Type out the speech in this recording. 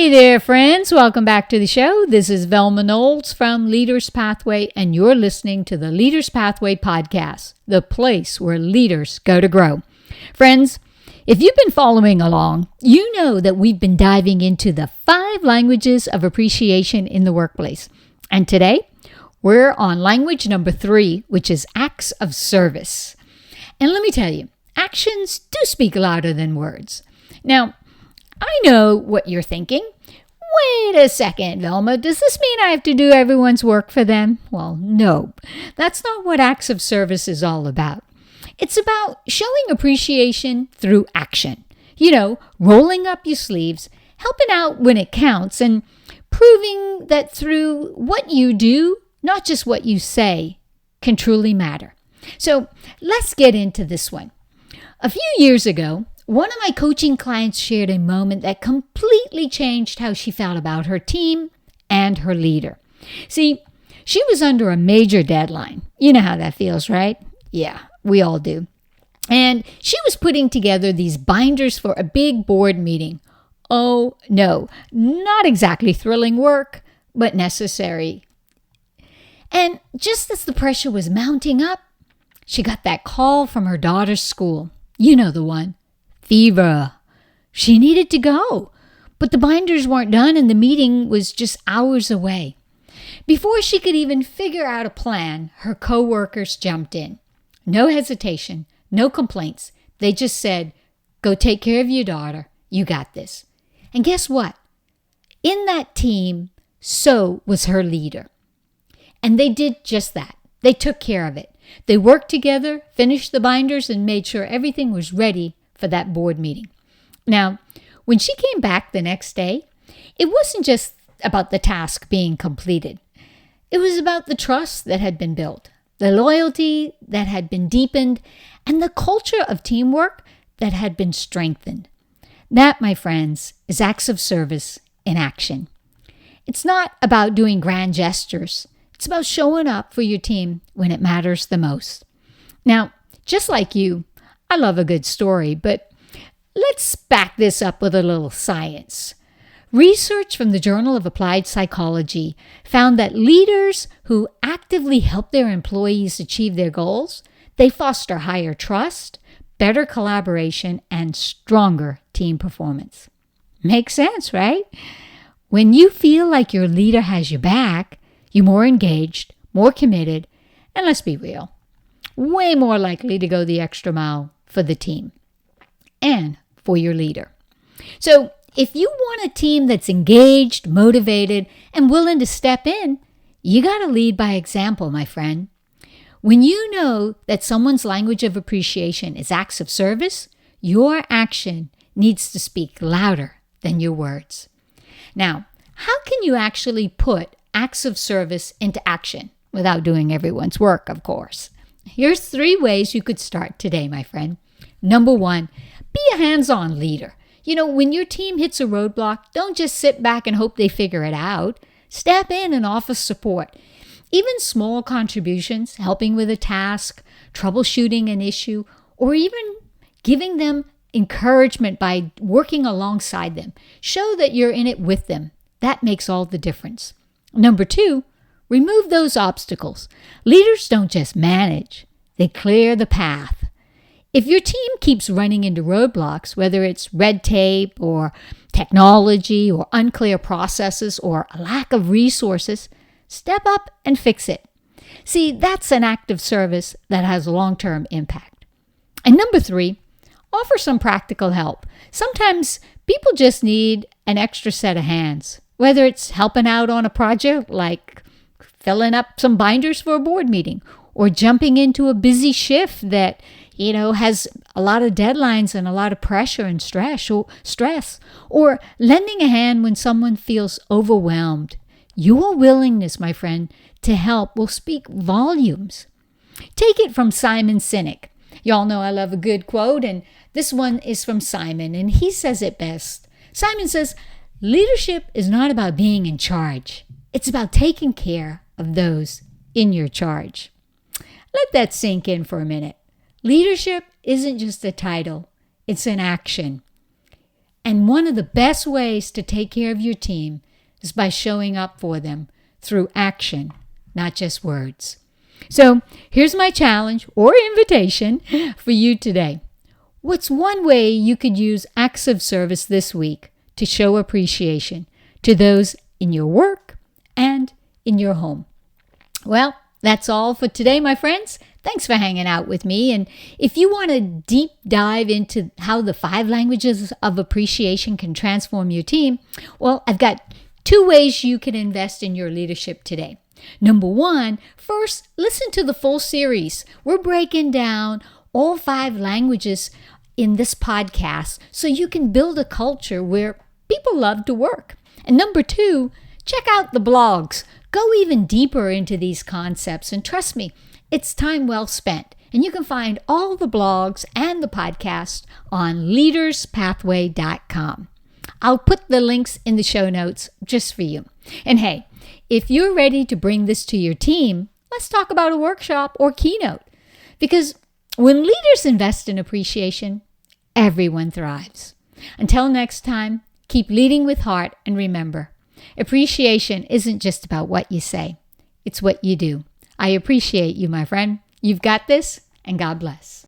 Hey there, friends. Welcome back to the show. This is Velma Knowles from Leaders Pathway, and you're listening to the Leaders Pathway podcast, the place where leaders go to grow. Friends, if you've been following along, you know that we've been diving into the 5 languages of appreciation in the workplace. And today, we're on language number 3, which is acts of service. And let me tell you, actions do speak louder than words. Now, I know what you're thinking. Wait a second, Velma, does this mean I have to do everyone's work for them? Well, no, that's not what acts of service is all about. It's about showing appreciation through action. You know, rolling up your sleeves, helping out when it counts, and proving that through what you do, not just what you say, can truly matter. So let's get into this one. A few years ago, one of my coaching clients shared a moment that completely changed how she felt about her team and her leader. See, she was under a major deadline. You know how that feels, right? Yeah, we all do. And she was putting together these binders for a big board meeting. Oh, no, not exactly thrilling work, but necessary. And just as the pressure was mounting up, she got that call from her daughter's school. You know the one. Fever. She needed to go, but the binders weren't done and the meeting was just hours away. Before she could even figure out a plan, her coworkers jumped in. No hesitation, no complaints. They just said, "Go take care of your daughter. You got this." And guess what? In that team, so was her leader. And they did just that. They took care of it. They worked together, finished the binders, and made sure everything was ready for that board meeting. Now, when she came back the next day, it wasn't just about the task being completed. It was about the trust that had been built, the loyalty that had been deepened, and the culture of teamwork that had been strengthened. That, my friends, is acts of service in action. It's not about doing grand gestures. It's about showing up for your team when it matters the most. Now, just like you, I love a good story, but let's back this up with a little science. Research from the Journal of Applied Psychology found that leaders who actively help their employees achieve their goals, they foster higher trust, better collaboration, and stronger team performance. Makes sense, right? When you feel like your leader has your back, you're more engaged, more committed, and let's be real, way more likely to go the extra mile for the team and for your leader. So if you want a team that's engaged, motivated, and willing to step in, you got to lead by example, my friend. When you know that someone's language of appreciation is acts of service, your action needs to speak louder than your words. Now, how can you actually put acts of service into action without doing everyone's work, of course? Here's 3 ways you could start today, my friend. Number 1, be a hands-on leader. You know, when your team hits a roadblock, don't just sit back and hope they figure it out. Step in and offer support. Even small contributions, helping with a task, troubleshooting an issue, or even giving them encouragement by working alongside them. Show that you're in it with them. That makes all the difference. Number 2, remove those obstacles. Leaders don't just manage, they clear the path. If your team keeps running into roadblocks, whether it's red tape or technology or unclear processes or a lack of resources, step up and fix it. See, that's an act of service that has long-term impact. And number 3, offer some practical help. Sometimes people just need an extra set of hands, whether it's helping out on a project like filling up some binders for a board meeting, or jumping into a busy shift that, has a lot of deadlines and a lot of pressure and stress, or lending a hand when someone feels overwhelmed. Your willingness, my friend, to help will speak volumes. Take it from Simon Sinek. Y'all know I love a good quote, and this one is from Simon, and he says it best. Simon says, "Leadership is not about being in charge. It's about taking care of those in your charge." Let that sink in for a minute. Leadership isn't just a title, it's an action. And one of the best ways to take care of your team is by showing up for them through action, not just words. So here's my challenge or invitation for you today. What's one way you could use acts of service this week to show appreciation to those in your work and in your home? Well, that's all for today, my friends. Thanks for hanging out with me. And if you want to deep dive into how the 5 languages of appreciation can transform your team, well, I've got 2 ways you can invest in your leadership today. Number 1, first, listen to the full series. We're breaking down all 5 languages in this podcast so you can build a culture where people love to work. And number 2, check out the blogs. Go even deeper into these concepts, and trust me, it's time well spent. And you can find all the blogs and the podcast on leaderspathway.com. I'll put the links in the show notes just for you. And hey, if you're ready to bring this to your team, let's talk about a workshop or keynote. Because when leaders invest in appreciation, everyone thrives. Until next time, keep leading with heart, and remember, appreciation isn't just about what you say. It's what you do. I appreciate you, my friend. You've got this, and God bless.